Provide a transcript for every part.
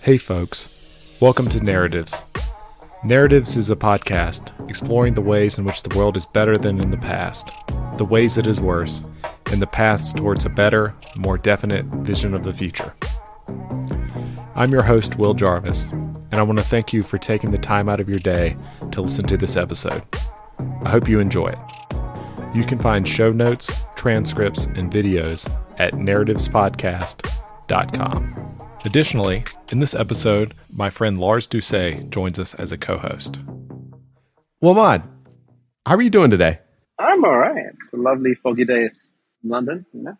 Hey folks, welcome to Narratives. Narratives is a podcast exploring the ways in which the world is better than in the past, the ways it is worse, and the paths towards a better, more definite vision of the future. I'm your host, Will Jarvis, and I want to thank you for taking the time out of your day to listen to this episode. I hope you enjoy it. You can find show notes, transcripts, and videos at narrativespodcast.com. Additionally, in this episode, my friend Lars Doucet joins us as a co-host. Well, Maud, how are you doing today? I'm all right. It's a lovely foggy day in London, you know?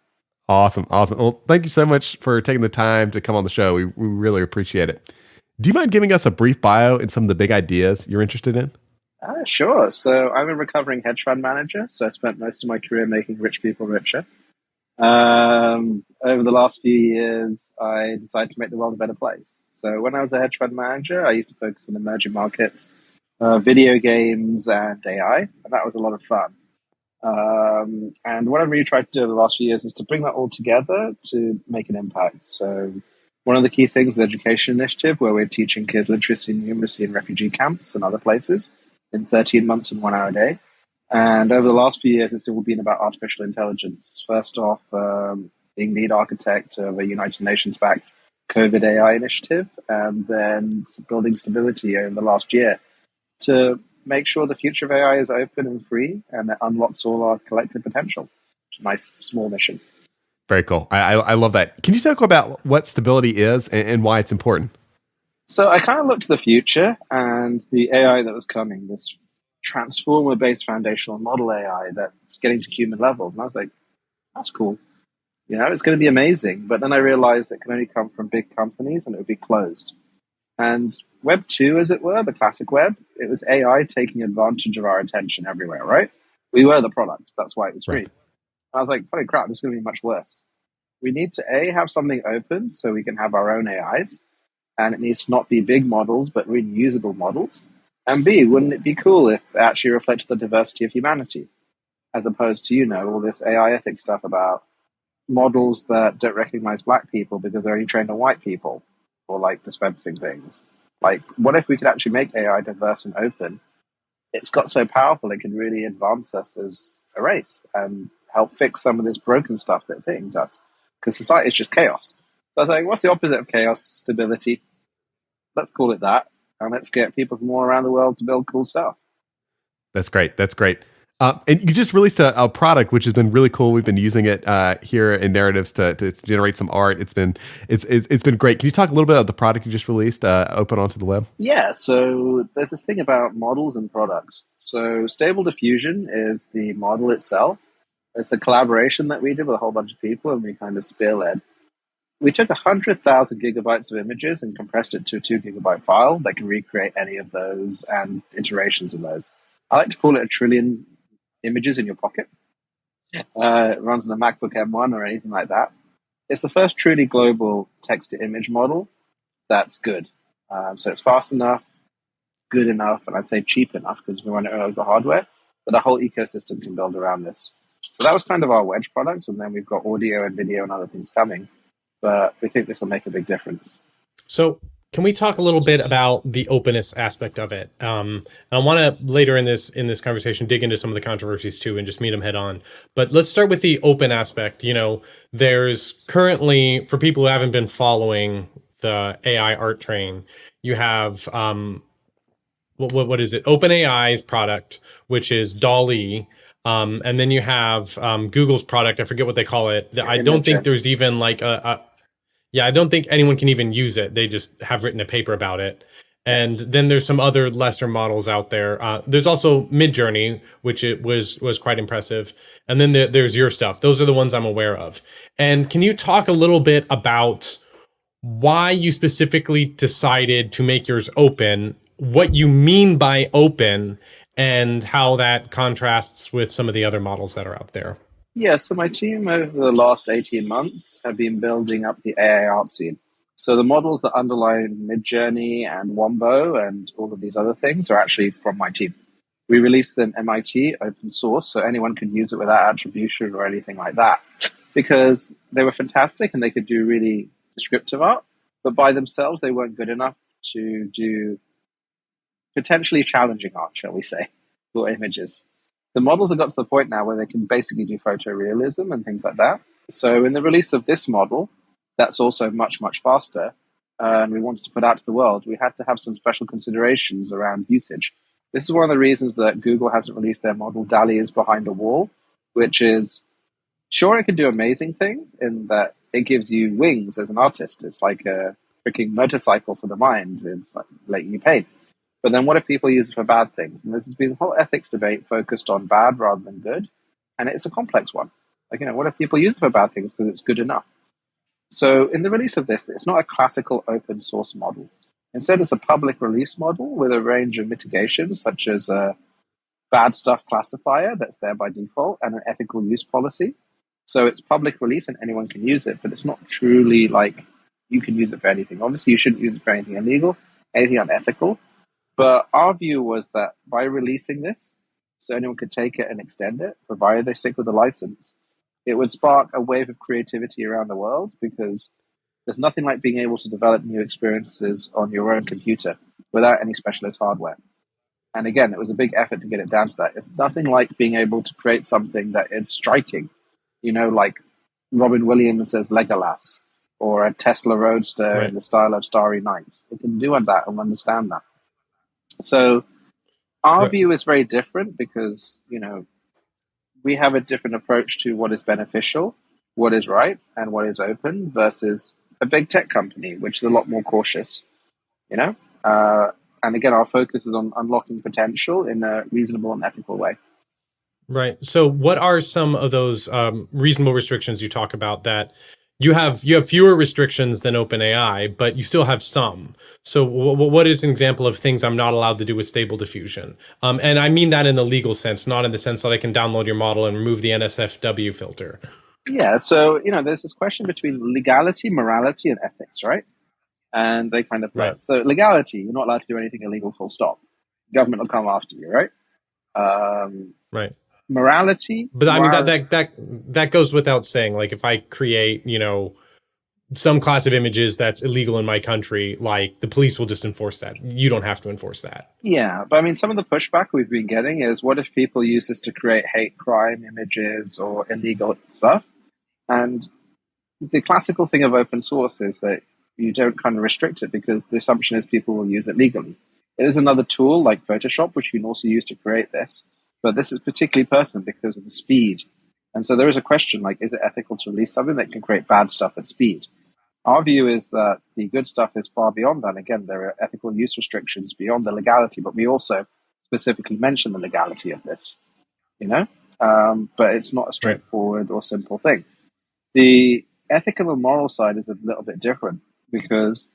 Awesome. Well, thank you so much for taking the time to come on the show. We really appreciate it. Do you mind giving us a brief bio and some of the big ideas you're interested in? Sure. So I'm a recovering hedge fund manager. So I spent most of my career making rich people richer. Over the last few years, I decided to make the world a better place. So when I was a hedge fund manager, I used to focus on emerging markets, video games, and AI, and that was a lot of fun. And what I've really tried to do over the last few years is to bring that all together to make an impact. So one of the key things is the Education Initiative, where we're teaching kids literacy and numeracy in refugee camps and other places in 13 months and 1 hour a day. And over the last few years, it's all been about artificial intelligence. First off, being lead architect of a United Nations-backed COVID AI initiative, and then building stability over the last year to make sure the future of AI is open and free, and it unlocks all our collective potential. Nice, small mission. Very cool. I love that. Can you talk about what stability is and why it's important? So I kind of looked to the future and the AI that was coming, this transformer-based foundational model AI that's getting to human levels. And I was like, that's cool. You know, it's going to be amazing. But then I realized it can only come from big companies and it would be closed. And Web 2, as it were, the classic web, it was AI taking advantage of our attention everywhere, right? We were the product. That's why it was free. Right. I was like, holy crap, this is going to be much worse. We need to, A, have something open so we can have our own AIs. And it needs to not be big models, but reusable models. And B, wouldn't it be cool if it actually reflected the diversity of humanity, as opposed to, you know, all this AI ethics stuff about models that don't recognize black people because they're only trained on white people, or like dispensing things. Like, what if we could actually make AI diverse and open? It's got so powerful, it can really advance us as a race and help fix some of this broken stuff that's hitting us. Because society is just chaos. So I was like, what's the opposite of chaos? Stability. Let's call it that. And let's get people from all around the world to build cool stuff. That's great. And you just released a product which has been really cool. We've been using it here in Narratives to generate some art. It's been great. Can you talk a little bit about the product you just released, open onto the web? Yeah, so there's this thing about models and products. So Stable Diffusion is the model itself. It's a collaboration that we did with a whole bunch of people, and we kind of spearled. We took 100,000 gigabytes of images and compressed it to a 2 gigabyte file that can recreate any of those and iterations of those. I like to call it a trillion images in your pocket. It runs on a MacBook M1 or anything like that. It's the first truly global text-to-image model that's good. So it's fast enough, good enough, and I'd say cheap enough because we run it over hardware, that a whole ecosystem can build around this. So that was kind of our wedge products, and then we've got audio and video and other things coming. But we think this will make a big difference. So can we talk a little bit about the openness aspect of it? I want to later in this conversation dig into some of the controversies too and just meet them head on. But let's start with the open aspect. You know, there's currently, for people who haven't been following the AI art train, you have what is it? OpenAI's product, which is DALL-E. And then you have Google's product. I forget what they call it. I don't think there's even like I don't think anyone can even use it. They just have written a paper about it. And then there's some other lesser models out there. There's also Midjourney, which it was quite impressive. And then there's your stuff. Those are the ones I'm aware of. And can you talk a little bit about why you specifically decided to make yours open, what you mean by open, and how that contrasts with some of the other models that are out there? Yeah, so my team over the last 18 months have been building up the AI art scene. So the models that underlie Midjourney and Wombo and all of these other things are actually from my team. We released them MIT open source, so anyone could use it without attribution or anything like that, because they were fantastic and they could do really descriptive art. but by themselves, they weren't good enough to do potentially challenging art, shall we say, for images. The models have got to the point now where they can basically do photorealism and things like that. So in the release of this model, that's also much, much faster, and we wanted to put out to the world, we had to have some special considerations around usage. This is one of the reasons that Google hasn't released their model DALL-E is behind a wall, which is, sure, it can do amazing things in that it gives you wings as an artist. It's like a freaking motorcycle for the mind. It's like letting you paint. But then what if people use it for bad things? And this has been the whole ethics debate focused on bad rather than good. And it's a complex one. Like, what if people use it for bad things because it's good enough? So in the release of this, it's not a classical open source model. Instead, it's a public release model with a range of mitigations, such as a bad stuff classifier that's there by default and an ethical use policy. So it's public release and anyone can use it, but it's not truly like you can use it for anything. Obviously, you shouldn't use it for anything illegal, anything unethical. But our view was that by releasing this, so anyone could take it and extend it, provided they stick with the license, it would spark a wave of creativity around the world, because there's nothing like being able to develop new experiences on your own computer without any specialist hardware. And again, it was a big effort to get it down to that. It's nothing like being able to create something that is striking, like Robin Williams as Legolas, or a Tesla Roadster in the style of Starry Nights. It can do that and understand that. So our view is very different because, we have a different approach to what is beneficial, what is right, and what is open versus a big tech company, which is a lot more cautious, And again, our focus is on unlocking potential in a reasonable and ethical way. Right. So what are some of those reasonable restrictions you talk about that you have fewer restrictions than OpenAI, but you still have some. So what is an example of things I'm not allowed to do with Stable Diffusion? And I mean that in the legal sense, not in the sense that I can download your model and remove the NSFW filter. Yeah. So, there's this question between legality, morality, and ethics, right? And they kind of play. Right. So legality, you're not allowed to do anything illegal, full stop. Government will come after you, right? Right. Morality, but I mean that goes without saying. Like if I create, some class of images that's illegal in my country, like the police will just enforce that. You don't have to enforce that. Yeah, but I mean, some of the pushback we've been getting is, what if people use this to create hate crime images or illegal stuff? And the classical thing of open source is that you don't kind of restrict it because the assumption is people will use it legally. It is another tool like Photoshop, which you can also use to create this. But this is particularly pertinent because of the speed. And so there is a question, like, is it ethical to release something that can create bad stuff at speed? Our view is that the good stuff is far beyond that. Again, there are ethical use restrictions beyond the legality, but we also specifically mention the legality of this, but it's not a straightforward or simple thing. The ethical and moral side is a little bit different because,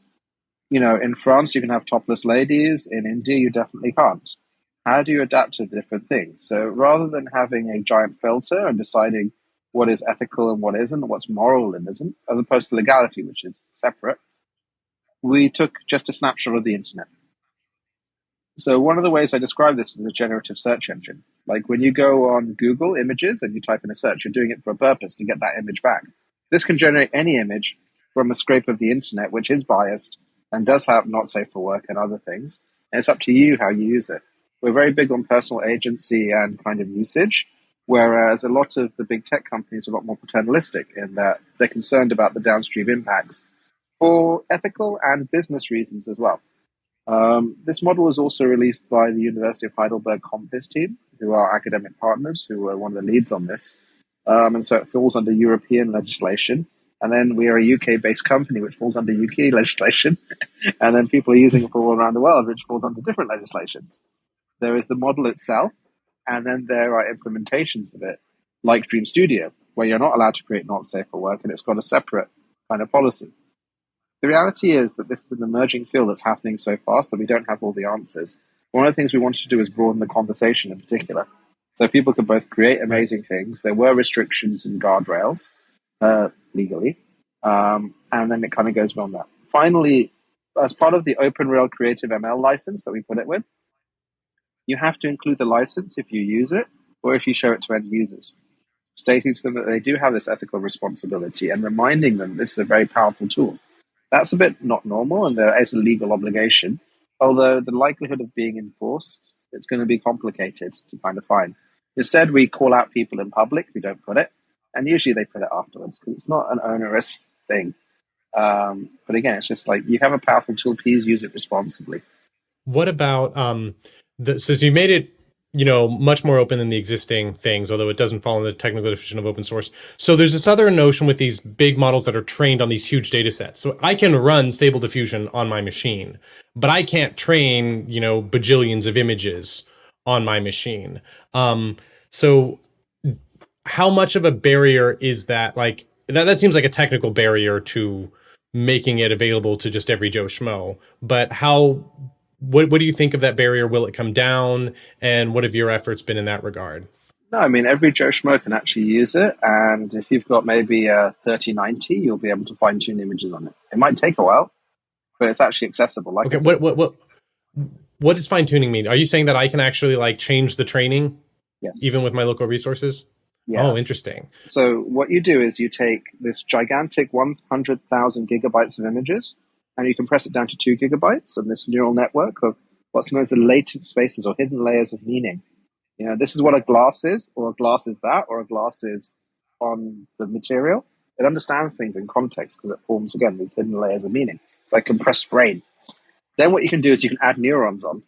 in France, you can have topless ladies. In India, you definitely can't. How do you adapt to the different things? So rather than having a giant filter and deciding what is ethical and what isn't, what's moral and isn't, as opposed to legality, which is separate, we took just a snapshot of the internet. So one of the ways I describe this is a generative search engine. Like when you go on Google Images and you type in a search, you're doing it for a purpose, to get that image back. This can generate any image from a scrape of the internet, which is biased and does have not safe for work and other things. And it's up to you how you use it. We're very big on personal agency and kind of usage, whereas a lot of the big tech companies are a lot more paternalistic in that they're concerned about the downstream impacts for ethical and business reasons as well. This model was also released by the University of Heidelberg Compiz team, who are academic partners, who are one of the leads on this. And so it falls under European legislation. And then we are a UK-based company, which falls under UK legislation. And then people are using it for all around the world, which falls under different legislations. There is the model itself, and then there are implementations of it, like Dream Studio, where you're not allowed to create not safe for work, and it's got a separate kind of policy. The reality is that this is an emerging field that's happening so fast that we don't have all the answers. One of the things we wanted to do is broaden the conversation in particular. So people could both create amazing things. There were restrictions and guardrails legally, and then it kind of goes beyond that. Finally, as part of the OpenRail Creative ML license that we put it with, you have to include the license if you use it or if you show it to end users, stating to them that they do have this ethical responsibility and reminding them this is a very powerful tool. That's a bit not normal, and there is a legal obligation. Although the likelihood of being enforced, it's going to be complicated to kind of find. Instead, we call out people in public who don't put it, and usually they put it afterwards because it's not an onerous thing. But again, it's just like you have a powerful tool, please use it responsibly. What about so you made it, much more open than the existing things, although it doesn't fall in the technical definition of open source. So there's this other notion with these big models that are trained on these huge data sets. So I can run Stable Diffusion on my machine, but I can't train, bajillions of images on my machine. So how much of a barrier is that? Like that seems like a technical barrier to making it available to just every Joe Schmo. But what do you think of that barrier? Will it come down? And what have your efforts been in that regard? No, I mean, every Joe Schmo can actually use it. And if you've got maybe a 3090, you'll be able to fine tune images on it. It might take a while, but it's actually accessible. Like okay, what does fine tuning mean? Are you saying that I can actually like change the training? Yes. Even with my local resources? Yeah. Oh, interesting. So what you do is you take this gigantic 100,000 gigabytes of images, and you compress it down to 2 gigabytes, and this neural network of what's known as the latent spaces or hidden layers of meaning. This is what a glass is, or a glass is that, or a glass is on the material. It understands things in context because it forms, again, these hidden layers of meaning. It's like compressed brain. Then what you can do is you can add neurons on.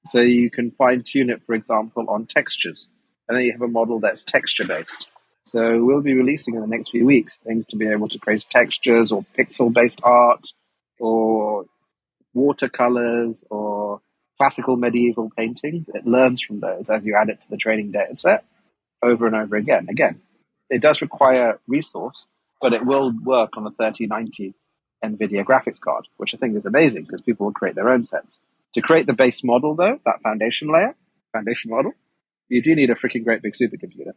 So you can fine-tune it, for example, on textures. And then you have a model that's texture-based. So we'll be releasing in the next few weeks things to be able to create textures or pixel-based art or watercolors or classical medieval paintings. It learns from those as you add it to the training data set over and over again. Again, it does require resource, but it will work on the 3090 NVIDIA graphics card, which I think is amazing because people will create their own sets. To create the base model, though, that foundation model, you do need a freaking great big supercomputer.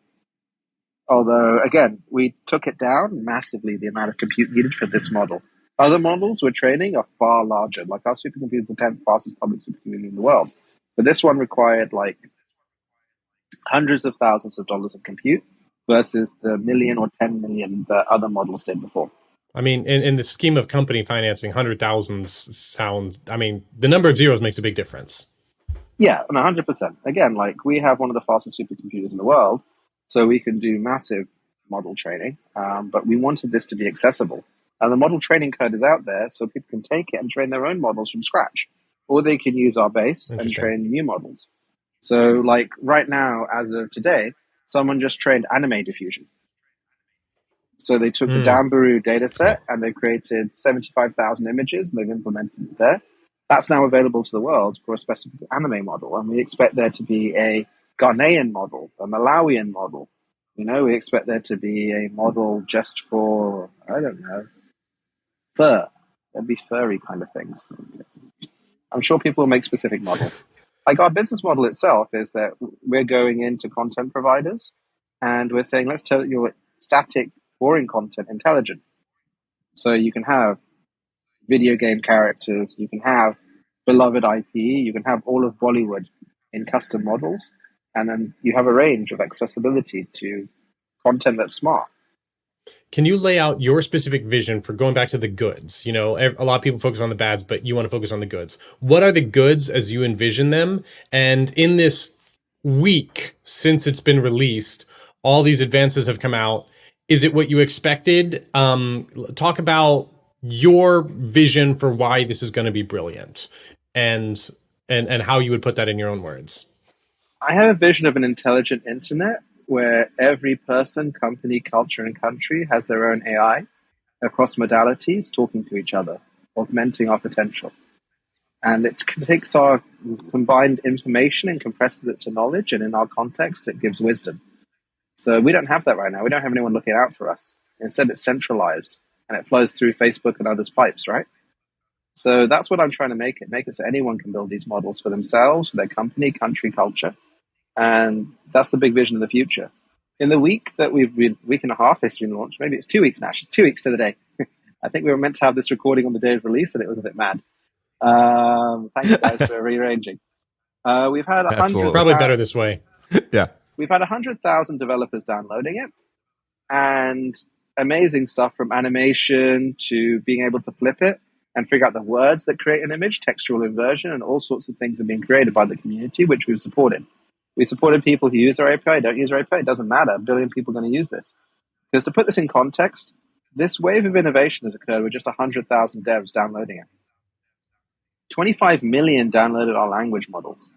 Although, again, we took it down massively, the amount of compute needed for this model. Other models we're training are far larger. Like our supercomputer is the 10th fastest public supercomputer in the world. But this one required like hundreds of thousands of dollars of compute versus the million or 10 million that other models did before. I mean, in the scheme of company financing, 100,000 sounds, I mean, the number of zeros makes a big difference. Yeah, 100%. Again, like we have one of the fastest supercomputers in the world, so we can do massive model training, but we wanted this to be accessible. And the model training code is out there, so people can take it and train their own models from scratch. Or they can use our base and train new models. So like right now, as of today, someone just trained Anime Diffusion. So they took the Dambaru data set and they created 75,000 images and they've implemented it there. That's now available to the world for a specific anime model. And we expect there to be a Ghanaian model, a Malawian model. We expect there to be a model just for, I don't know, fur. There'd be furry kind of things. I'm sure people will make specific models. Like our business model itself is that we're going into content providers and we're saying, let's tell your static, boring content intelligent. So you can have video game characters, you can have beloved IP, you can have all of Bollywood in custom models, and then you have a range of accessibility to content that's smart. Can you lay out your specific vision for going back to the goods? A lot of people focus on the bads, but you want to focus on the goods. What are the goods as you envision them? And in this week since it's been released, all these advances have come out. Is it what you expected? Talk about your vision for why this is going to be brilliant and how you would put that in your own words. I have a vision of an intelligent internet where every person, company, culture, and country has their own AI across modalities talking to each other, augmenting our potential. And it takes our combined information and compresses it to knowledge, and in our context, it gives wisdom. So we don't have that right now. We don't have anyone looking out for us. Instead, it's centralized, and it flows through Facebook and others' pipes, right? So that's what I'm trying to make it so anyone can build these models for themselves, for their company, country, culture. And that's the big vision of the future. In the week that week and a half it's been launched, maybe it's 2 weeks now, actually, 2 weeks to the day. I think we were meant to have this recording on the day of release and it was a bit mad. Thank you guys for rearranging. We've had 100. Probably better this way. Yeah. We've had 100,000 developers downloading it. And amazing stuff from animation to being able to flip it and figure out the words that create an image, textual inversion, and all sorts of things are being created by the community, which we've supported. We supported people who use our API, don't use our API, it doesn't matter. A billion people are going to use this. Because to put this in context, this wave of innovation has occurred with just 100,000 devs downloading it. 25 million downloaded our language models.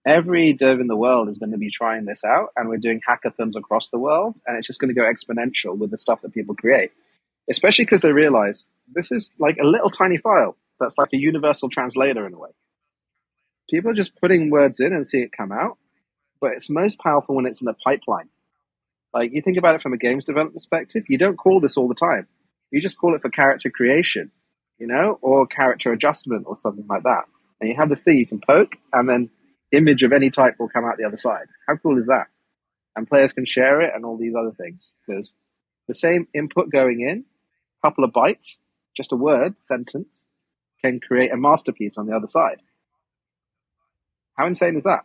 Every dev in the world is going to be trying this out, and we're doing hackathons across the world, and it's just going to go exponential with the stuff that people create, especially because they realize this is like a little tiny file that's like a universal translator in a way. People are just putting words in and see it come out, but it's most powerful when it's in a pipeline. Like, you think about it from a games development perspective, you don't call this all the time. You just call it for character creation, you know, or character adjustment or something like that. And you have this thing you can poke, and then image of any type will come out the other side. How cool is that? And players can share it and all these other things, because the same input going in, a couple of bytes, just a word, sentence, can create a masterpiece on the other side. How insane is that?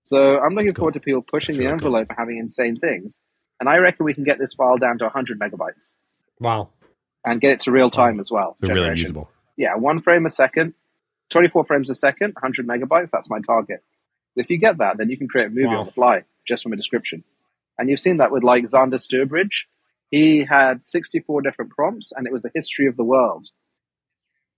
So I'm looking forward to people pushing the envelope and having insane things. And I reckon we can get this file down to 100 megabytes. Wow. And get it to real time as well. They're really usable. Yeah, 1 frame a second, 24 frames a second, 100 megabytes, that's my target. If you get that, then you can create a movie on the fly just from a description. And you've seen that with like Xander Sturbridge. He had 64 different prompts, and it was the history of the world.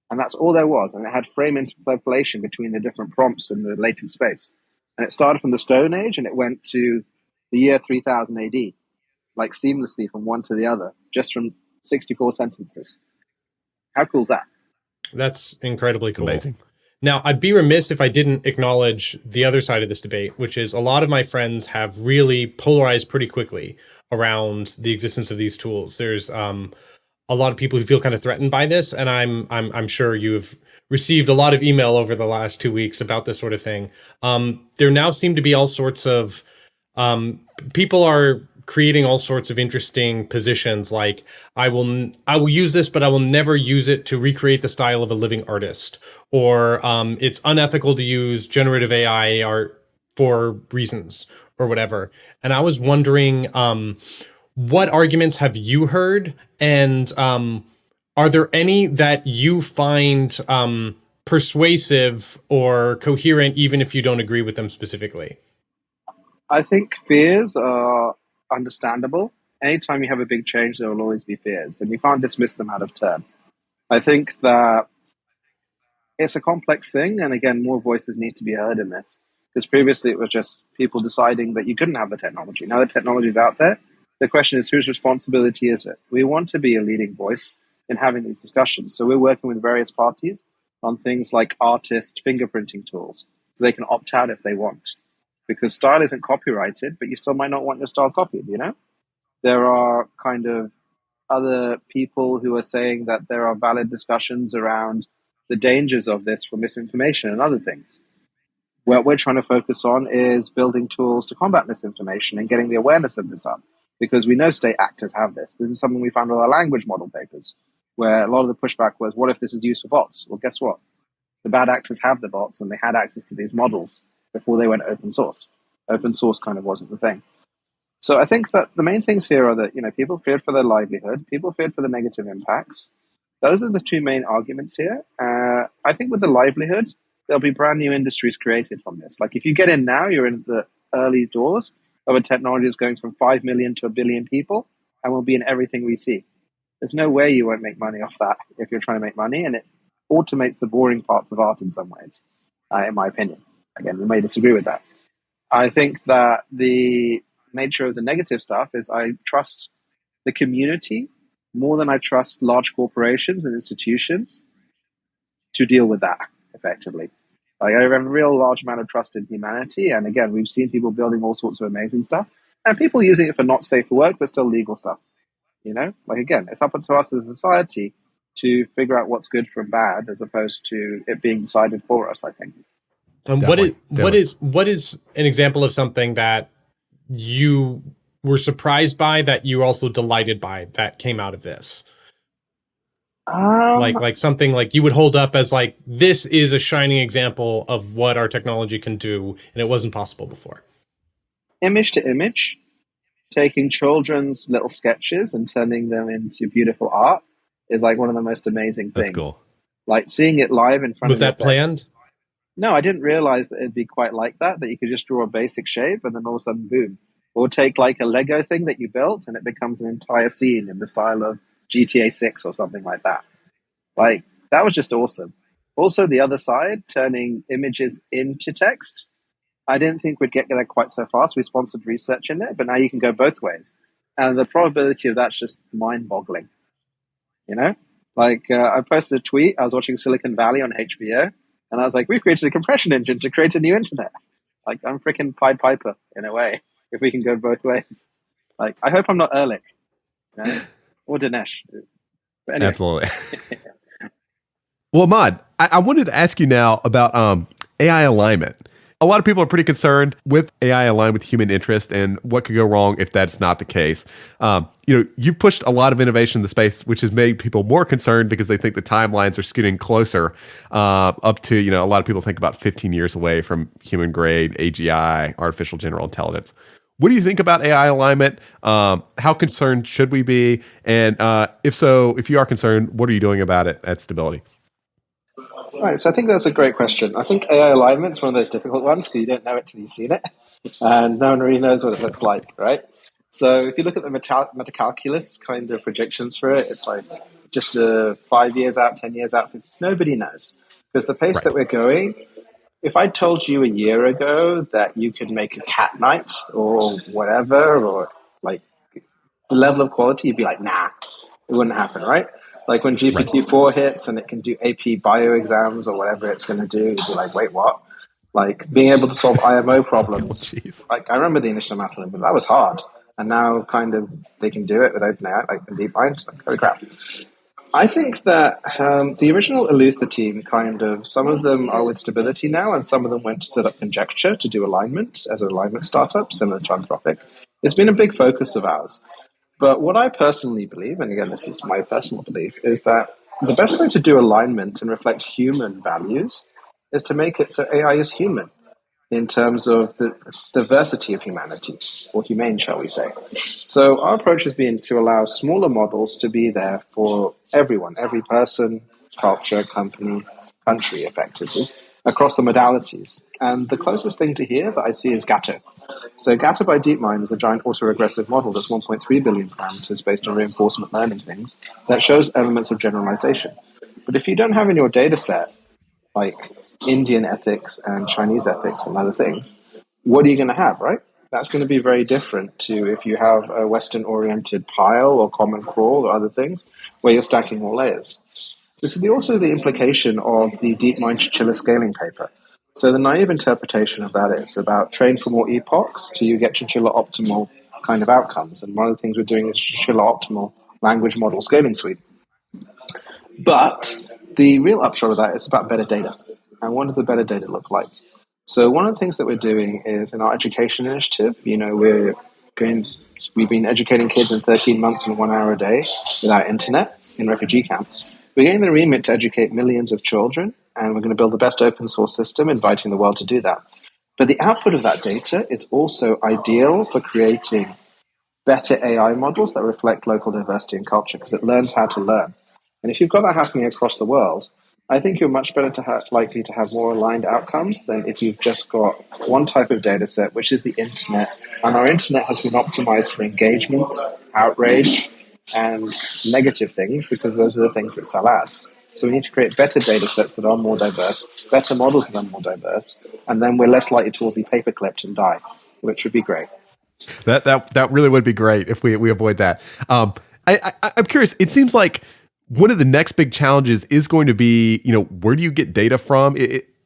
And that's all there was. And it had frame interpolation between the different prompts in the latent space. And it started from the Stone Age, and it went to the year 3000 AD, like seamlessly from one to the other, just from 64 sentences. How cool is that? That's incredibly cool. Amazing. Now, I'd be remiss if I didn't acknowledge the other side of this debate, which is a lot of my friends have really polarized pretty quickly around the existence of these tools. There's a lot of people who feel kind of threatened by this, and I'm sure you've received a lot of email over the last 2 weeks about this sort of thing. There now seem to be all sorts of people are creating all sorts of interesting positions, like I will use this, but I will never use it to recreate the style of a living artist, or it's unethical to use generative AI art for reasons or whatever. And I was wondering, what arguments have you heard, and are there any that you find persuasive or coherent, even if you don't agree with them specifically? I think fears are understandable. Anytime you have a big change, there will always be fears, and you can't dismiss them out of turn. I think that it's a complex thing, and again, more voices need to be heard in this, because previously it was just people deciding that you couldn't have the technology. Now the technology is out there. The question is, whose responsibility is it? We want to be a leading voice in having these discussions, so we're working with various parties on things like artist fingerprinting tools, so they can opt out if they want. Because style isn't copyrighted, but you still might not want your style copied, you know? There are kind of other people who are saying that there are valid discussions around the dangers of this for misinformation and other things. What we're trying to focus on is building tools to combat misinformation and getting the awareness of this up, because we know state actors have this. This is something we found with our language model papers, where a lot of the pushback was, what if this is used for bots? Well, guess what? The bad actors have the bots, and they had access to these models before they went open source. Open source kind of wasn't the thing. So I think that the main things here are that, you know, people feared for their livelihood, people feared for the negative impacts. Those are the two main arguments here. I think with the livelihood, there'll be brand new industries created from this. Like if you get in now, you're in the early doors of a technology that's going from 5 million to 1 billion people, and will be in everything we see. There's no way you won't make money off that if you're trying to make money, and it automates the boring parts of art in some ways, in my opinion. Again, we may disagree with that. I think that the nature of the negative stuff is I trust the community more than I trust large corporations and institutions to deal with that effectively. Like I have a real large amount of trust in humanity. And again, we've seen people building all sorts of amazing stuff, and people using it for not safe for work, but still legal stuff. You know, like again, it's up to us as a society to figure out what's good from bad, as opposed to it being decided for us, I think. What is an example of something that you were surprised by, that you were also delighted by, that came out of this? Like something like you would hold up as like, this is a shining example of what our technology can do, and it wasn't possible before. Image to image taking children's little sketches and turning them into beautiful art is like one of the most amazing things. That's cool. Like seeing it live in front Was of your that planned? No, I didn't realize that it'd be quite like that you could just draw a basic shape and then all of a sudden, boom. Or take like a Lego thing that you built and it becomes an entire scene in the style of GTA 6 or something like that. Like, that was just awesome. Also, the other side, turning images into text. I didn't think we'd get there quite so fast. We sponsored research in it, but now you can go both ways. And the probability of that's just mind-boggling. You know? Like, I posted a tweet. I was watching Silicon Valley on HBO, and I was like, we created a compression engine to create a new internet. Like, I'm freaking Pied Piper, in a way, if we can go both ways. Like, I hope I'm not Ehrlich, you know? Or Dinesh. But anyway. Absolutely. Well, Ahmad, I wanted to ask you now about AI alignment. A lot of people are pretty concerned with AI aligned with human interest and what could go wrong if that's not the case. You've pushed a lot of innovation in the space, which has made people more concerned because they think the timelines are getting closer up to, a lot of people think about 15 years away from human grade AGI, artificial general intelligence. What do you think about AI alignment? How concerned should we be? And if so, if you are concerned, what are you doing about it at Stability? Right, so I think that's a great question. I think AI alignment is one of those difficult ones because you don't know it till you've seen it, and no one really knows what it looks like, right? So if you look at the metacalculus kind of projections for it, it's like just 5 years out, 10 years out, nobody knows. Because the pace that we're going, if I told you a year ago that you could make a cat night or whatever, or like the level of quality, you'd be like, nah, it wouldn't happen, right? Like when GPT-4 hits and it can do AP bio exams or whatever it's going to do, you'd be like, wait, what? Like being able to solve IMO problems. Like I remember the initial math but that was hard. And now kind of they can do it with OpenAI, like in DeepMind. Like, holy crap. I think that the original Eleuther team some of them are with Stability now, and some of them went to set up Conjecture to do alignment as an alignment startup, similar to Anthropic. It's been a big focus of ours. But what I personally believe, and again, this is my personal belief, is that the best way to do alignment and reflect human values is to make it so AI is human in terms of the diversity of humanity, or humane, shall we say. So our approach has been to allow smaller models to be there for everyone, every person, culture, company, country, effectively, across the modalities. And the closest thing to here that I see is Gato. So Gato by DeepMind is a giant autoregressive model that's 1.3 billion parameters based on reinforcement learning things that shows elements of generalization. But if you don't have in your data set, like Indian ethics and Chinese ethics and other things, what are you going to have, right? That's going to be very different to if you have a Western-oriented pile or Common Crawl or other things where you're stacking more layers. This is also the implication of the DeepMind Chinchilla scaling paper. So the naive interpretation of that is about train for more epochs till you get Chinchilla optimal kind of outcomes. And one of the things we're doing is Chinchilla optimal language model scaling suite. But the real upshot of that is about better data. And what does the better data look like? So one of the things that we're doing is in our education initiative, we've been educating kids in 13 months and 1 hour a day without internet in refugee camps. We're getting the remit to educate millions of children, and we're going to build the best open source system, inviting the world to do that. But the output of that data is also ideal for creating better AI models that reflect local diversity and culture, because it learns how to learn. And if you've got that happening across the world, I think you're much better likely to have more aligned outcomes than if you've just got one type of data set, which is the internet. And our internet has been optimized for engagement, outrage, and negative things, because those are the things that sell ads. So we need to create better data sets that are more diverse, better models that are more diverse, and then we're less likely to all be paper-clipped and die, which would be great. That really would be great if we avoid that. I'm curious. It seems like one of the next big challenges is going to be, where do you get data from?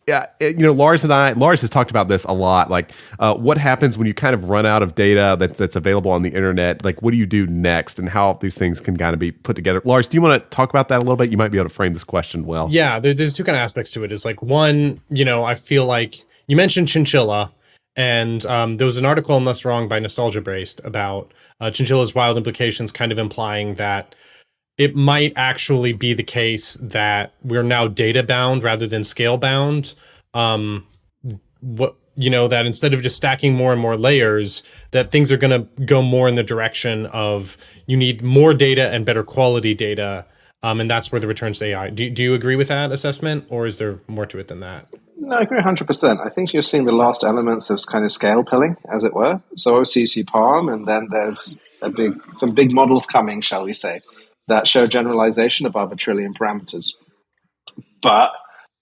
Lars has talked about this a lot. Like, what happens when you kind of run out of data that's available on the internet? Like, what do you do next, and how these things can kind of be put together? Lars, do you want to talk about that a little bit? You might be able to frame this question well. Yeah, there's two kind of aspects to it. It's like, one, I feel like you mentioned Chinchilla, and there was an article, unless wrong, by Nostalgia Braced about Chinchilla's wild implications, kind of implying that it might actually be the case that we're now data bound rather than scale bound. that instead of just stacking more and more layers, that things are going to go more in the direction of you need more data and better quality data. And that's where the returns to AI. Do you agree with that assessment, or is there more to it than that? No, I agree 100%. I think you're seeing the last elements of kind of scale pilling, as it were. So obviously you see Palm, and then there's some big models coming, shall we say, that show generalization above 1 trillion parameters. But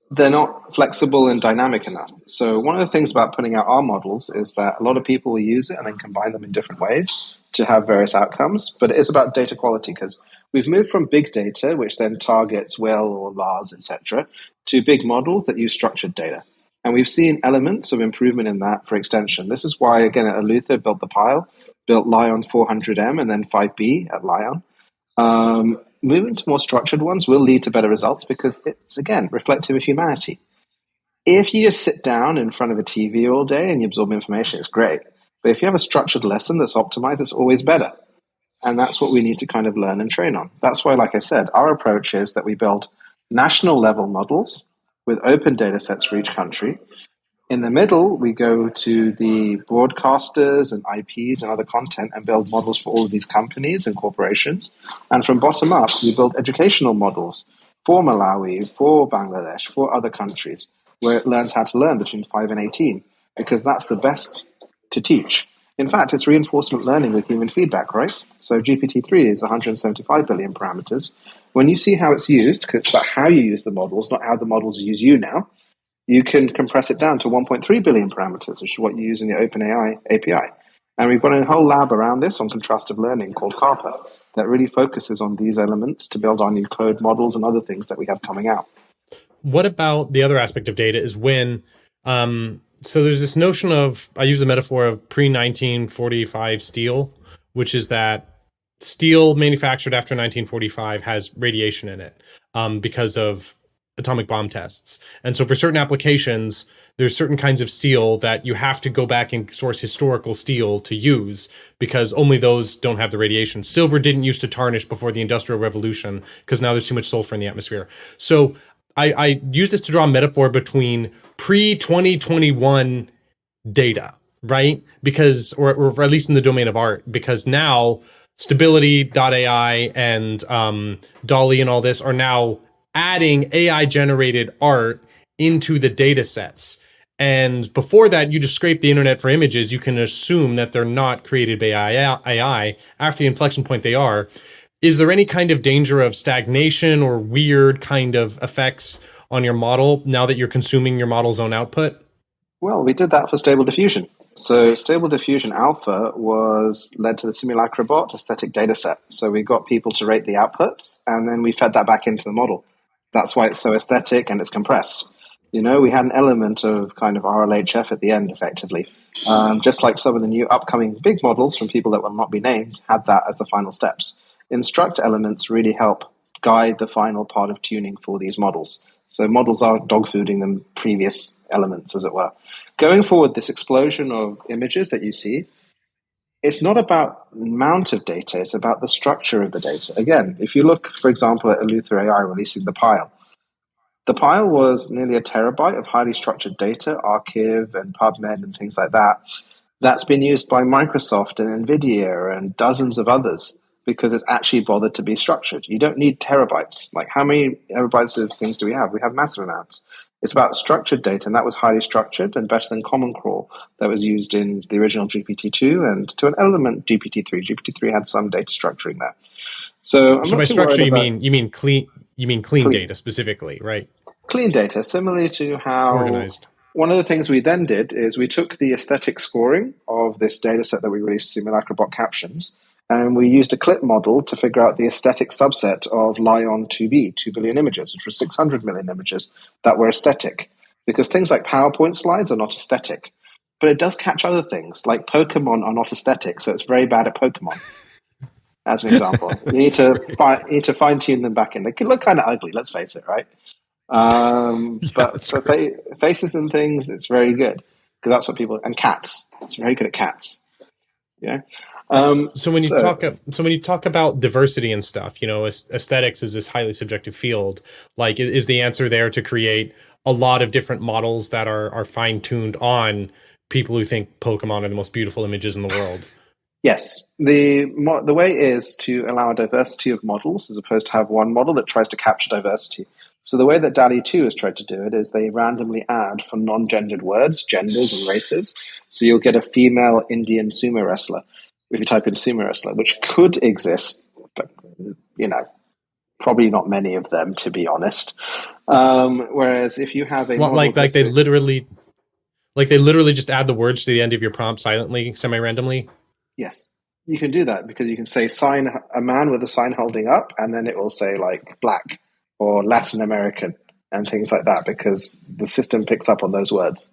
they're not flexible and dynamic enough. So one of the things about putting out our models is that a lot of people will use it and then combine them in different ways to have various outcomes. But it is about data quality, because we've moved from big data, which then targets WHAL or LARS, etc., to big models that use structured data. And we've seen elements of improvement in that for extension. This is why, again, at Eleuther, built the Pile, built Lion 400M and then 5B at Lion. Moving to more structured ones will lead to better results because it's, again, reflective of humanity. If you just sit down in front of a TV all day and you absorb information, it's great. But if you have a structured lesson that's optimized, it's always better. And that's what we need to kind of learn and train on. That's why, like I said, our approach is that we build national level models with open data sets for each country. In the middle, we go to the broadcasters and IPs and other content and build models for all of these companies and corporations. And from bottom up, we build educational models for Malawi, for Bangladesh, for other countries, where it learns how to learn between 5 and 18, because that's the best to teach. In fact, it's reinforcement learning with human feedback, right? So GPT-3 is 175 billion parameters. When you see how it's used, because it's about how you use the models, not how the models use you now, you can compress it down to 1.3 billion parameters, which is what you use in the OpenAI API. And we've got a whole lab around this on contrastive learning called CARPA that really focuses on these elements to build our new code models and other things that we have coming out. What about the other aspect of data is when, so there's this notion of, I use the metaphor of pre-1945 steel, which is that steel manufactured after 1945 has radiation in it because of atomic bomb tests. And so for certain applications, there's certain kinds of steel that you have to go back and source historical steel to use because only those don't have the radiation. Silver didn't used to tarnish before the Industrial Revolution because now there's too much sulfur in the atmosphere. So I use this to draw a metaphor between pre-2021 data, right? Because, or at least in the domain of art, because now Stability.ai and DALL-E and all this are now adding AI-generated art into the data sets. And before that, you just scrape the internet for images. You can assume that they're not created by AI. After the inflection point, they are. Is there any kind of danger of stagnation or weird kind of effects on your model now that you're consuming your model's own output? Well, we did that for Stable Diffusion. So Stable Diffusion Alpha led to the Simulacrobot aesthetic dataset. So we got people to rate the outputs, and then we fed that back into the model. That's why it's so aesthetic and it's compressed. We had an element of kind of RLHF at the end, effectively. Just like some of the new upcoming big models from people that will not be named had that as the final steps. Instruct elements really help guide the final part of tuning for these models. So models are dogfooding them previous elements, as it were. Going forward, this explosion of images that you see, it's not about amount of data, it's about the structure of the data. Again, if you look, for example, at Eleuther AI releasing the Pile was nearly a terabyte of highly structured data, Archive and PubMed and things like that. That's been used by Microsoft and NVIDIA and dozens of others because it's actually bothered to be structured. You don't need terabytes. Like, how many terabytes of things do we have? We have massive amounts. It's about structured data, and that was highly structured and better than Common Crawl that was used in the original GPT-2 and to an element GPT-3. GPT-3 had some data structuring there. So by structure, you mean clean data specifically, right? Clean data, similarly to how organized. One of the things we then did is we took the aesthetic scoring of this data set that we released, Simulacrobot Captions, and we used a CLIP model to figure out the aesthetic subset of Lion 2B, 2 billion images, which were 600 million images that were aesthetic. Because things like PowerPoint slides are not aesthetic. But it does catch other things, like Pokemon are not aesthetic, so it's very bad at Pokemon, as an example. You need to fine-tune them back in. They can look kind of ugly, let's face it, right? But for faces and things, it's very good. Because that's what people... And cats. It's very good at cats. Yeah. So when you talk about diversity and stuff, aesthetics is this highly subjective field. Like, is the answer there to create a lot of different models that are fine tuned on people who think Pokemon are the most beautiful images in the world? Yes, the way is to allow a diversity of models as opposed to have one model that tries to capture diversity. So the way that DALL-E 2 has tried to do it is they randomly add for non-gendered words, genders and races. So you'll get a female Indian sumo wrestler if you type in sumo wrestler, which could exist, but probably not many of them, to be honest. Whereas if you have a like they literally just add the words to the end of your prompt silently, semi-randomly. Yes, you can do that because you can say sign a man with a sign holding up, and then it will say like black or Latin American and things like that because the system picks up on those words.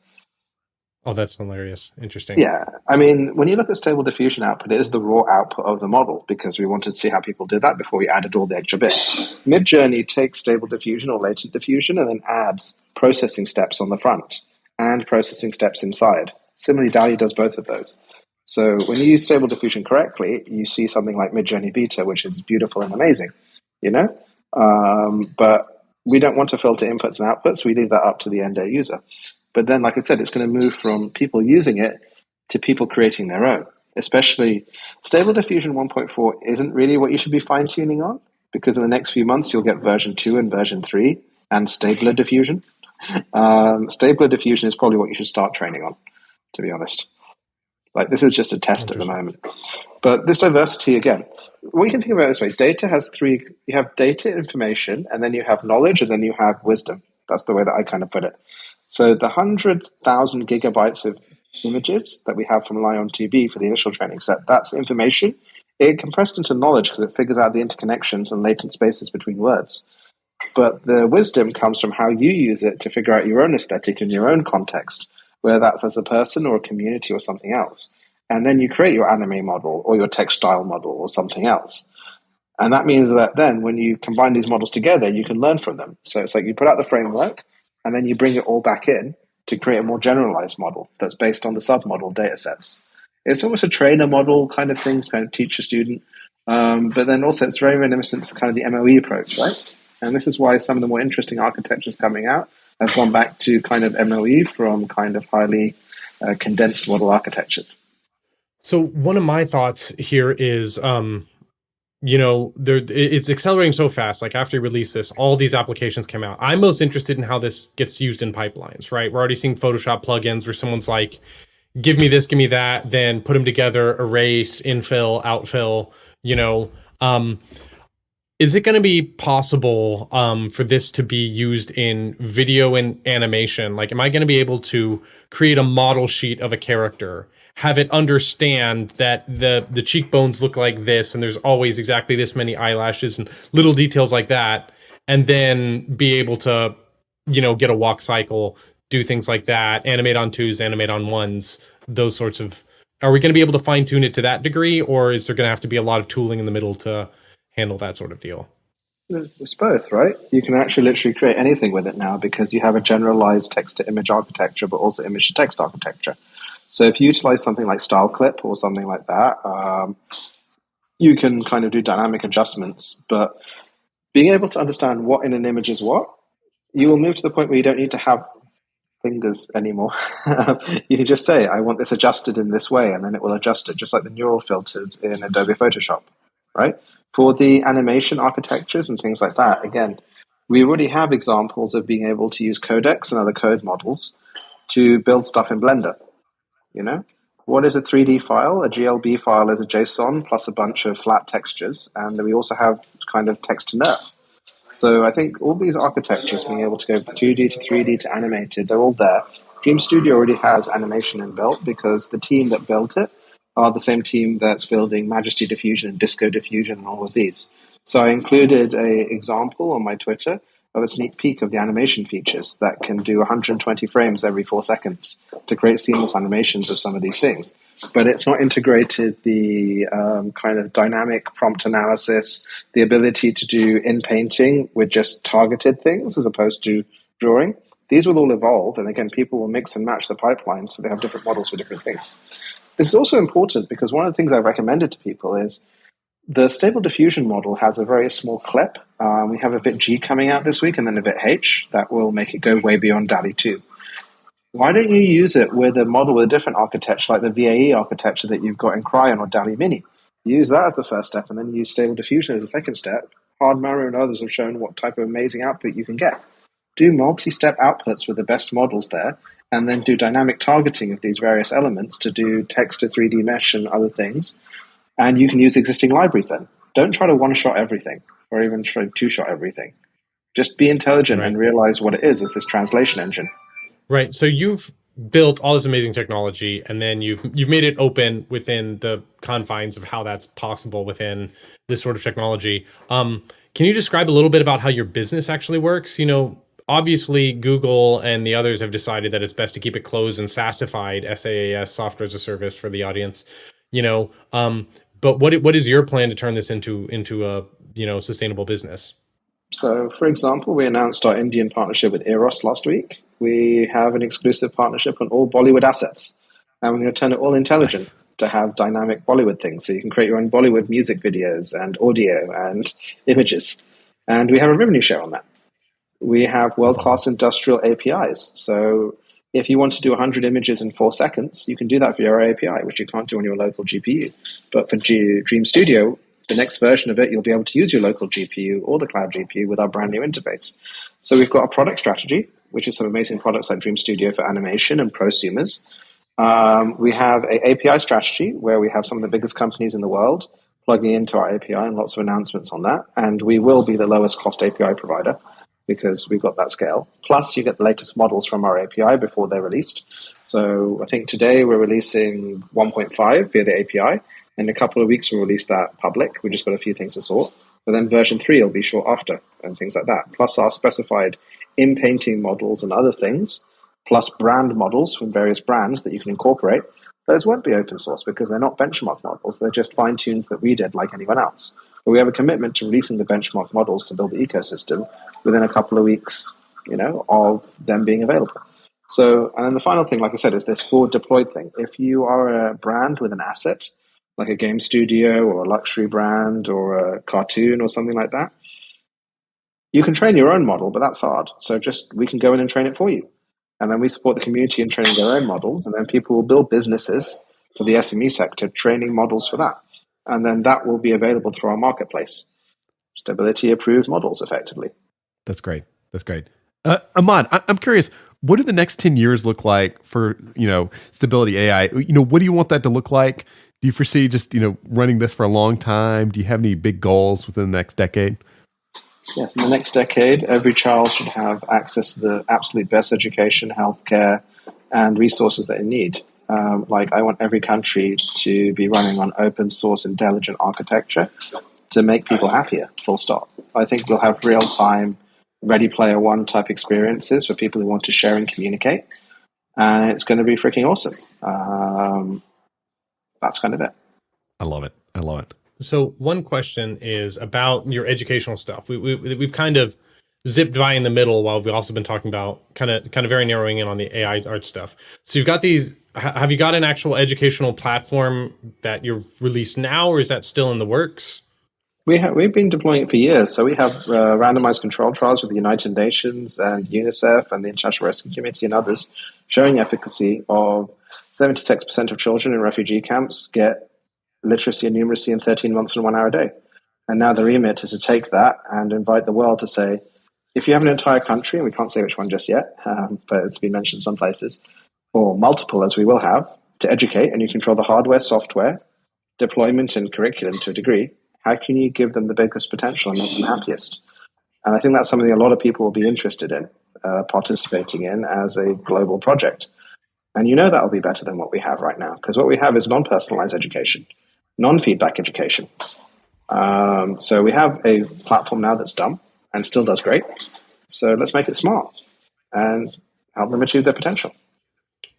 Oh, that's hilarious. Interesting. Yeah. I mean, when you look at Stable Diffusion output, it is the raw output of the model because we wanted to see how people did that before we added all the extra bits. Midjourney takes Stable Diffusion or Latent Diffusion and then adds processing steps on the front and processing steps inside. Similarly, DALL-E does both of those. So when you use Stable Diffusion correctly, you see something like Midjourney Beta, which is beautiful and amazing, but we don't want to filter inputs and outputs. We leave that up to the end user. But then, like I said, it's going to move from people using it to people creating their own. Especially Stable Diffusion 1.4 isn't really what you should be fine-tuning on because in the next few months, you'll get version 2 and version 3 and Stabler Diffusion. Stabler Diffusion is probably what you should start training on, to be honest. Like, this is just a test at the moment. But this diversity, again, we can think about it this way. Data has three. You have data, information, and then you have knowledge, and then you have wisdom. That's the way that I kind of put it. So the 100,000 gigabytes of images that we have from LionTB for the initial training set, that's information. It compressed into knowledge because it figures out the interconnections and latent spaces between words. But the wisdom comes from how you use it to figure out your own aesthetic in your own context, whether that's as a person or a community or something else. And then you create your anime model or your textile model or something else. And that means that then when you combine these models together, you can learn from them. So it's like you put out the framework, and then you bring it all back in to create a more generalized model that's based on the submodel data sets. It's almost a trainer model kind of thing to kind of teach a student. But then also it's very reminiscent to kind of the MOE approach, right? And this is why some of the more interesting architectures coming out have gone back to kind of MOE from kind of highly condensed model architectures. So one of my thoughts here is, it's accelerating so fast. Like after you release this, all these applications come out. I'm most interested in how this gets used in pipelines, right? We're already seeing Photoshop plugins where someone's like, give me this, give me that, then put them together, erase, infill, outfill, is it going to be possible for this to be used in video and animation? Like, am I going to be able to create a model sheet of a character, have it understand that the cheekbones look like this, and there's always exactly this many eyelashes and little details like that, and then be able to, get a walk cycle, do things like that, animate on 2s, animate on 1s, those sorts of... Are we going to be able to fine tune it to that degree, or is there going to have to be a lot of tooling in the middle to handle that sort of deal? It's both, right? You can actually literally create anything with it now because you have a generalized text-to-image architecture, but also image-to-text architecture. So if you utilize something like StyleClip or something like that, you can kind of do dynamic adjustments. But being able to understand what in an image is what, you will move to the point where you don't need to have fingers anymore. You can just say, I want this adjusted in this way, and then it will adjust it, just like the neural filters in Adobe Photoshop, right? For the animation architectures and things like that, again, we already have examples of being able to use codecs and other code models to build stuff in Blender. What is a 3D file? A GLB file is a JSON plus a bunch of flat textures, and then we also have kind of text to nerf. So I think all these architectures, being able to go 2D to 3D to animated, they're all there. Dream Studio already has animation inbuilt because the team that built it are the same team that's building Majesty Diffusion and Disco Diffusion and all of these. So I included an example on my Twitter of a sneak peek of the animation features that can do 120 frames every 4 seconds to create seamless animations of some of these things. But it's not integrated the kind of dynamic prompt analysis, the ability to do in-painting with just targeted things as opposed to drawing. These will all evolve, and again, people will mix and match the pipeline so they have different models for different things. This is also important because one of the things I've recommended to people is the Stable Diffusion model has a very small clip. We have a bit G coming out this week and then a bit H that will make it go way beyond DALL-E 2. Why don't you use it with a model with a different architecture, like the VAE architecture that you've got in Cryon or DALL-E Mini? Use that as the first step, and then use Stable Diffusion as the second step. Hardmarrow and others have shown what type of amazing output you can get. Do multi-step outputs with the best models there, and then do dynamic targeting of these various elements to do text to 3D mesh and other things. And you can use existing libraries then. Don't try to one-shot everything, or even try to two-shot everything. Just be intelligent and realize what it is this translation engine. Right. So you've built all this amazing technology, and then you've made it open within the confines of how that's possible within this sort of technology. Can you describe a little bit about how your business actually works? Obviously Google and the others have decided that it's best to keep it closed and SaaSified, SaaS, software as a service for the audience. But what is your plan to turn this into a sustainable business? So, for example, we announced our Indian partnership with Eros last week. We have an exclusive partnership on all Bollywood assets, and we're going to turn it all intelligent to have dynamic Bollywood things. So you can create your own Bollywood music videos and audio and images. And we have a revenue share on that. We have world-class industrial APIs. So if you want to do 100 images in 4 seconds, you can do that via our API, which you can't do on your local GPU. But for Dream Studio, the next version of it, you'll be able to use your local GPU or the cloud GPU with our brand new interface. So we've got a product strategy, which is some amazing products like Dream Studio for animation and prosumers. We have an API strategy where we have some of the biggest companies in the world plugging into our API and lots of announcements on that. And we will be the lowest cost API provider because we've got that scale. Plus, you get the latest models from our API before they're released. So I think today we're releasing 1.5 via the API. In a couple of weeks, we'll release that public. We just got a few things to sort. But then version 3 will be short after and things like that. Plus our specified in-painting models and other things, plus brand models from various brands that you can incorporate. Those won't be open source because they're not benchmark models. They're just fine-tunes that we did like anyone else. But we have a commitment to releasing the benchmark models to build the ecosystem within a couple of weeks, of them being available. So, and then the final thing, like I said, is this forward deployed thing. If you are a brand with an asset, like a game studio or a luxury brand or a cartoon or something like that, you can train your own model, but that's hard. So we can go in and train it for you. And then we support the community in training their own models. And then people will build businesses for the SME sector, training models for that. And then that will be available through our marketplace. Stability approved models, effectively. That's great. That's great. Ahmad, I'm curious, what do the next 10 years look like for, Stability AI? What do you want that to look like? Do you foresee just, running this for a long time? Do you have any big goals within the next decade? Yes, in the next decade, every child should have access to the absolute best education, healthcare, and resources that they need. I want every country to be running on open source intelligent architecture to make people happier, full stop. I think we'll have real-time Ready Player One type experiences for people who want to share and communicate. And it's going to be freaking awesome. That's kind of it. I love it. So one question is about your educational stuff. We've kind of zipped by in the middle while we've also been talking about kind of very narrowing in on the AI art stuff. So you've got these. Have you got an actual educational platform that you've released now, or is that still in the works? We've been deploying it for years. So we have randomized control trials with the United Nations and UNICEF and the International Rescue Committee and others showing efficacy of 76% of children in refugee camps get literacy and numeracy in 13 months and 1 hour a day. And now the remit is to take that and invite the world to say, if you have an entire country, and we can't say which one just yet, but it's been mentioned some places, or multiple as we will have, to educate, and you control the hardware, software, deployment and curriculum to a degree, how can you give them the biggest potential and make them happiest? And I think that's something a lot of people will be interested in, participating in as a global project. And that'll be better than what we have right now, because what we have is non-personalized education, non-feedback education. So we have a platform now that's dumb and still does great. So let's make it smart and help them achieve their potential.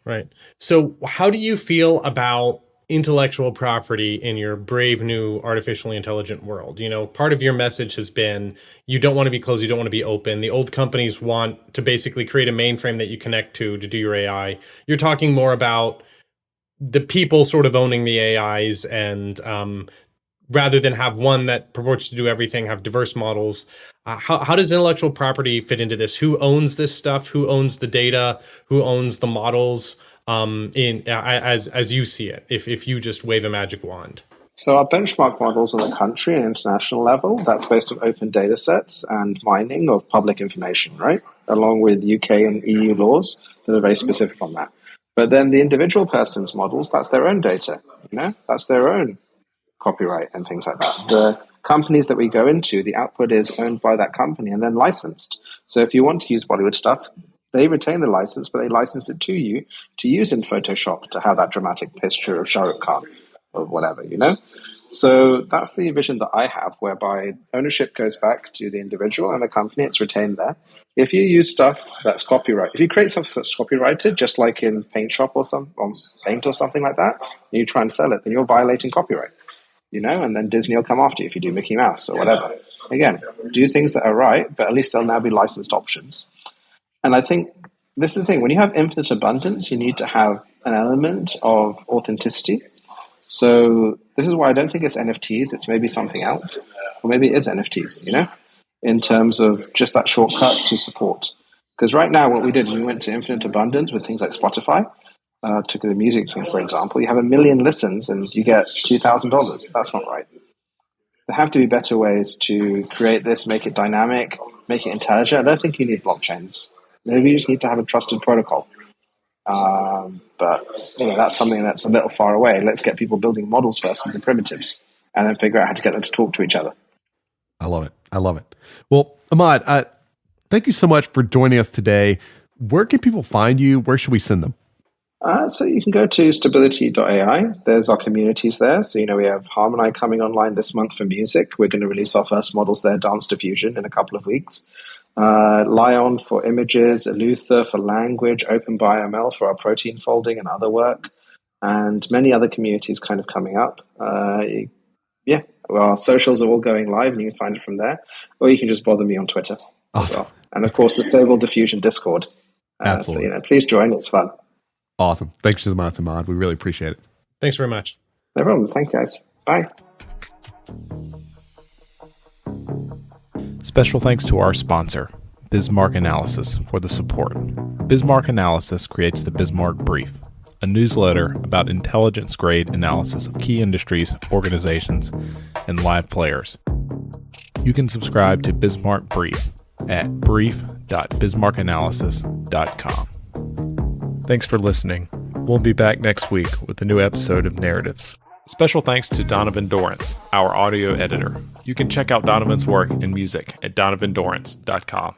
Right. So how do you feel about intellectual property in your brave new artificially intelligent world? Part of your message has been you don't want to be closed, you don't want to be open. The old companies want to basically create a mainframe that you connect to do your AI. You're talking more about the people sort of owning the AIs, and rather than have one that purports to do everything, have diverse models. How does intellectual property fit into this? Who owns this stuff? Who owns the data? Who owns the models? As you see it, if you just wave a magic wand. So our benchmark models on the country and international level, that's based on open data sets and mining of public information, right? Along with UK and EU laws that are very specific on that. But then the individual person's models, that's their own data, that's their own copyright and things like that. The companies that we go into, the output is owned by that company and then licensed. So if you want to use Bollywood stuff, they retain the license, but they license it to you to use in Photoshop to have that dramatic picture of Shah Rukh Khan or whatever, So that's the vision that I have, whereby ownership goes back to the individual and the company, it's retained there. If you use stuff that's copyrighted, if you create stuff that's copyrighted, just like in Paint Shop or Paint or something like that, and you try and sell it, then you're violating copyright. And then Disney will come after you if you do Mickey Mouse or whatever. Again, do things that are right, but at least they'll now be licensed options. And I think this is the thing. When you have infinite abundance, you need to have an element of authenticity. So this is why I don't think it's NFTs. It's maybe something else. Or maybe it is NFTs, in terms of just that shortcut to support. Because right now what we did, we went to infinite abundance with things like Spotify. Took the music thing, for example, you have 1 million listens and you get $2,000. That's not right. There have to be better ways to create this, make it dynamic, make it intelligent. I don't think you need blockchains. Maybe you just need to have a trusted protocol. But that's something that's a little far away. Let's get people building models first as the primitives, and then figure out how to get them to talk to each other. I love it. Well, Ahmad, thank you so much for joining us today. Where can people find you? Where should we send them? So you can go to stability.ai. There's our communities there. So, we have Harmony coming online this month for music. We're going to release our first models there, Dance Diffusion, in a couple of weeks. Lion for images, Eleuther for language, OpenBioML for our protein folding and other work, and many other communities kind of coming up. Our socials are all going live, and you can find it from there. Or you can just bother me on Twitter. Awesome. Well. And, of course, the Stable Diffusion Discord. Absolutely. So, please join. It's fun. Awesome. Thanks so much, Ahmad. We really appreciate it. Thanks very much. No problem. Thank you, guys. Bye. Special thanks to our sponsor, Bismarck Analysis, for the support. Bismarck Analysis creates the Bismarck Brief, a newsletter about intelligence-grade analysis of key industries, organizations, and live players. You can subscribe to Bismarck Brief at brief.bismarckanalysis.com. Thanks for listening. We'll be back next week with a new episode of Narratives. Special thanks to Donovan Dorrance, our audio editor. You can check out Donovan's work and music at donovandorrance.com.